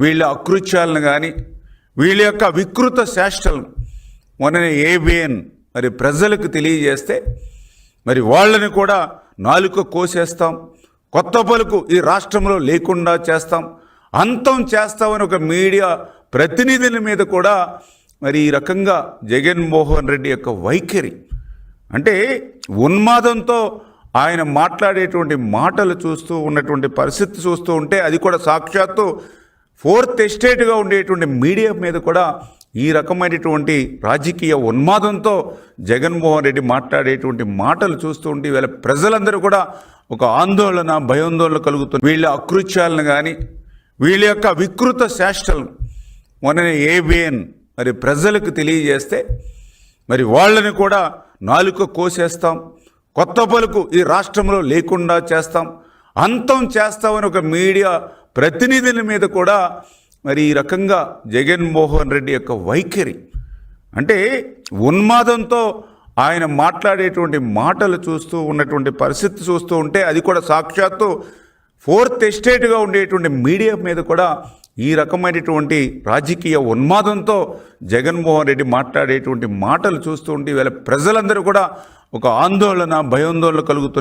వీళ్ళ అకృత్యాలను కానీ వీళ్ళ యొక్క వికృత చేష్టలను మొన్ననే ఏబిఎన్ మరి ప్రజలకు తెలియజేస్తే మరి వాళ్ళని కూడా నాలుక కోసేస్తాం, కొత్త పలుకు ఈ రాష్ట్రంలో లేకుండా చేస్తాం, అంతం చేస్తామని ఒక మీడియా ప్రతినిధుల మీద కూడా మరి ఈ రకంగా జగన్మోహన్ రెడ్డి యొక్క వైఖరి అంటే ఉన్మాదంతో ఆయన మాట్లాడేటువంటి మాటలు చూస్తూ ఉన్నటువంటి పరిస్థితి చూస్తూ ఉంటే అది కూడా సాక్షాత్తు ఫోర్త్ ఎస్టేట్గా ఉండేటువంటి మీడియా మీద కూడా ఈ రకమైనటువంటి రాజకీయ ఉన్మాదంతో జగన్మోహన్ రెడ్డి మాట్లాడేటువంటి మాటలు చూస్తూ ఉంటే వీళ్ళ ప్రజలందరూ కూడా ఒక ఆందోళన భయాందోళన కలుగుతుంది. వీళ్ళ అకృత్యాలను కానీ వీళ్ళ యొక్క వికృత చేష్టలను మొన్ననే ఏబిఎన్ మరి ప్రజలకు తెలియజేస్తే మరి వాళ్ళని కూడా నాలుక కోసేస్తాం, కొత్త పలుకు ఈ రాష్ట్రంలో లేకుండా చేస్తాం, అంతం చేస్తామని ఒక మీడియా ప్రతినిధుల మీద కూడా మరి ఈ రకంగా జగన్మోహన్ రెడ్డి యొక్క వైఖరి అంటే ఉన్మాదంతో ఆయన మాట్లాడేటువంటి మాటలు చూస్తూ ఉన్నటువంటి పరిస్థితి చూస్తూ ఉంటే అది కూడా సాక్షాత్తు ఫోర్త్ ఎస్టేట్గా ఉండేటువంటి మీడియా మీద కూడా ఈ రకమైనటువంటి రాజకీయ ఉన్మాదంతో జగన్మోహన్ రెడ్డి మాట్లాడేటువంటి మాటలు చూస్తూ ఉంటే వీళ్ళ ప్రజలందరూ కూడా ఒక ఆందోళన భయాందోళన కలుగుతుంది.